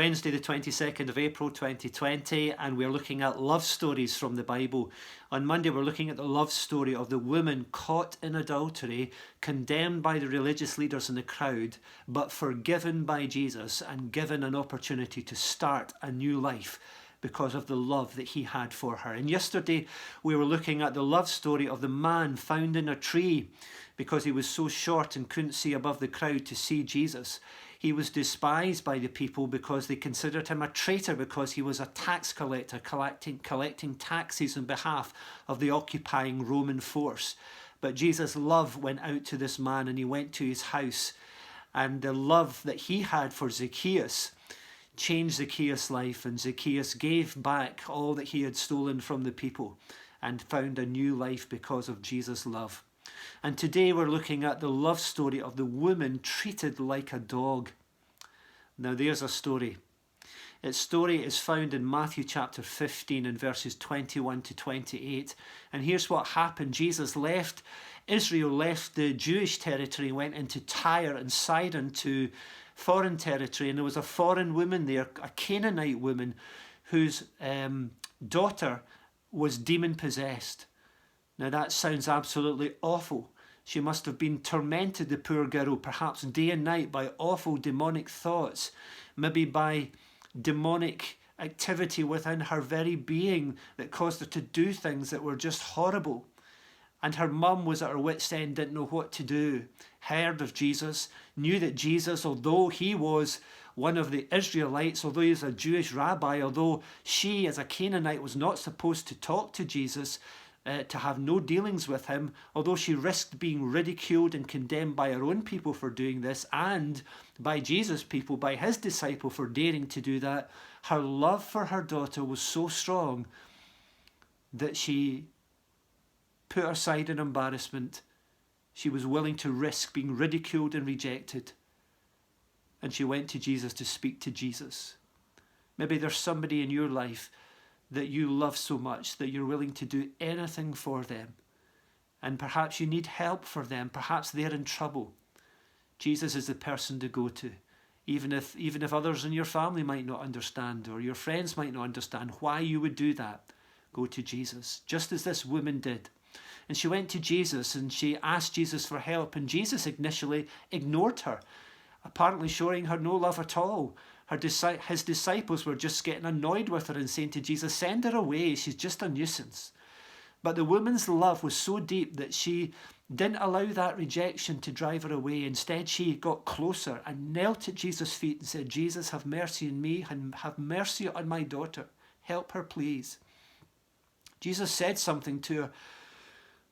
Wednesday, the 22nd of April 2020, and we're looking at love stories from the Bible. On Monday, we're looking at the love story of the woman caught in adultery, condemned by the religious leaders in the crowd, but forgiven by Jesus and given an opportunity to start a new life because of the love that he had for her. And yesterday, we were looking at the love story of the man found in a tree because he was so short and couldn't see above the crowd to see Jesus. He was despised by the people because they considered him a traitor because he was a tax collector collecting taxes on behalf of the occupying Roman force. But Jesus' love went out to this man and he went to his house. And the love that he had for Zacchaeus changed Zacchaeus' life, and Zacchaeus gave back all that he had stolen from the people and found a new life because of Jesus' love. And today we're looking at the love story of the woman treated like a dog. Now there's a story. Its story is found in Matthew chapter 15 and verses 21 to 28. And here's what happened. Jesus left Israel, left the Jewish territory, went into Tyre and Sidon to foreign territory. And there was a foreign woman there, a Canaanite woman, whose daughter was demon possessed. Now that sounds absolutely awful. She must have been tormented, the poor girl, perhaps day and night by awful demonic thoughts, maybe by demonic activity within her very being that caused her to do things that were just horrible. And her mum was at her wit's end, didn't know what to do, heard of Jesus, knew that Jesus, although he was one of the Israelites, although he was a Jewish rabbi, although she as a Canaanite was not supposed to talk to Jesus, to have no dealings with him, although she risked being ridiculed and condemned by her own people for doing this and by Jesus' people, by his disciple for daring to do that, her love for her daughter was so strong that she put aside in embarrassment. She was willing to risk being ridiculed and rejected. And she went to Jesus to speak to Jesus. Maybe there's somebody in your life that you love so much that you're willing to do anything for them. And perhaps you need help for them. Perhaps they're in trouble. Jesus is the person to go to. Even if others in your family might not understand or your friends might not understand why you would do that, go to Jesus, just as this woman did. And she went to Jesus and she asked Jesus for help, and Jesus initially ignored her, apparently showing her no love at all. His disciples were just getting annoyed with her and saying to Jesus, send her away, she's just a nuisance. But the woman's love was so deep that she didn't allow that rejection to drive her away. Instead, she got closer and knelt at Jesus' feet and said, Jesus, have mercy on me and have mercy on my daughter. Help her, please. Jesus said something to her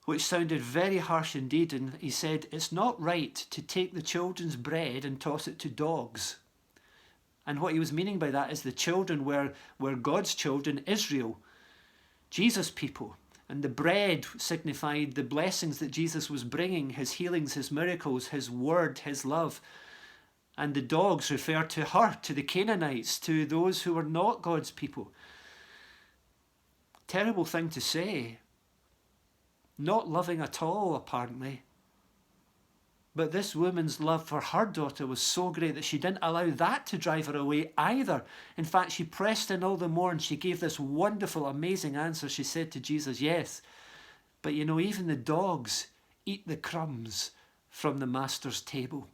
which sounded very harsh indeed, and he said, it's not right to take the children's bread and toss it to dogs. And what he was meaning by that is the children were God's children, Israel, Jesus' people. And the bread signified the blessings that Jesus was bringing, his healings, his miracles, his word, his love. And the dogs referred to her, to the Canaanites, to those who were not God's people. Terrible thing to say. Not loving at all, apparently. But this woman's love for her daughter was so great that she didn't allow that to drive her away either. In fact, she pressed in all the more and she gave this wonderful, amazing answer. She said to Jesus, yes, but you know, even the dogs eat the crumbs from the master's table.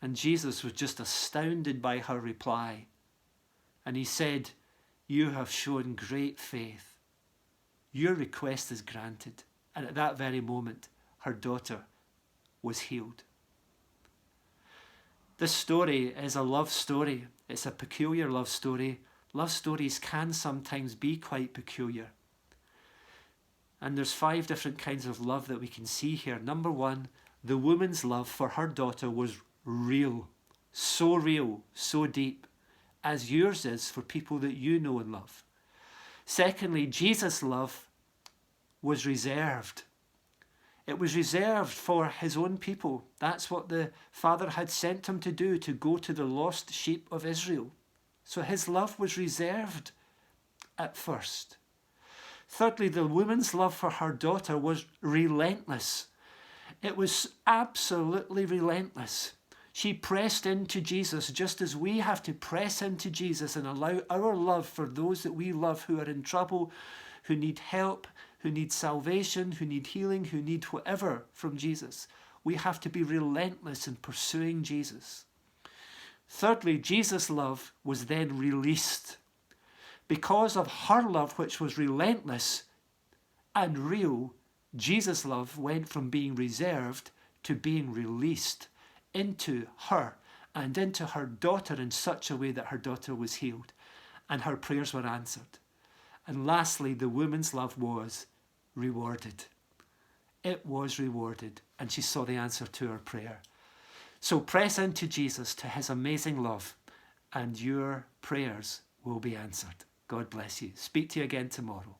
And Jesus was just astounded by her reply. And he said, you have shown great faith. Your request is granted. And at that very moment, her daughter was healed. This story is a love story. It's a peculiar love story. Love stories can sometimes be quite peculiar. And there's 5 different kinds of love that we can see here. Number 1, the woman's love for her daughter was real, so deep, as yours is for people that you know and love. Secondly, Jesus' love was reserved. It was reserved for his own people. That's what the Father had sent him to do, to go to the lost sheep of Israel. So his love was reserved at first. Thirdly, the woman's love for her daughter was relentless. It was absolutely relentless. She pressed into Jesus just as we have to press into Jesus and allow our love for those that we love who are in trouble, who need help, who need salvation, who need healing, who need whatever from Jesus. We have to be relentless in pursuing Jesus. Thirdly, Jesus' love was then released. Because of her love, which was relentless and real, Jesus' love went from being reserved to being released into her and into her daughter in such a way that her daughter was healed and her prayers were answered. And lastly, the woman's love was rewarded. It was rewarded, and she saw the answer to her prayer. So press into Jesus, to his amazing love, and your prayers will be answered. God bless you. Speak to you again tomorrow.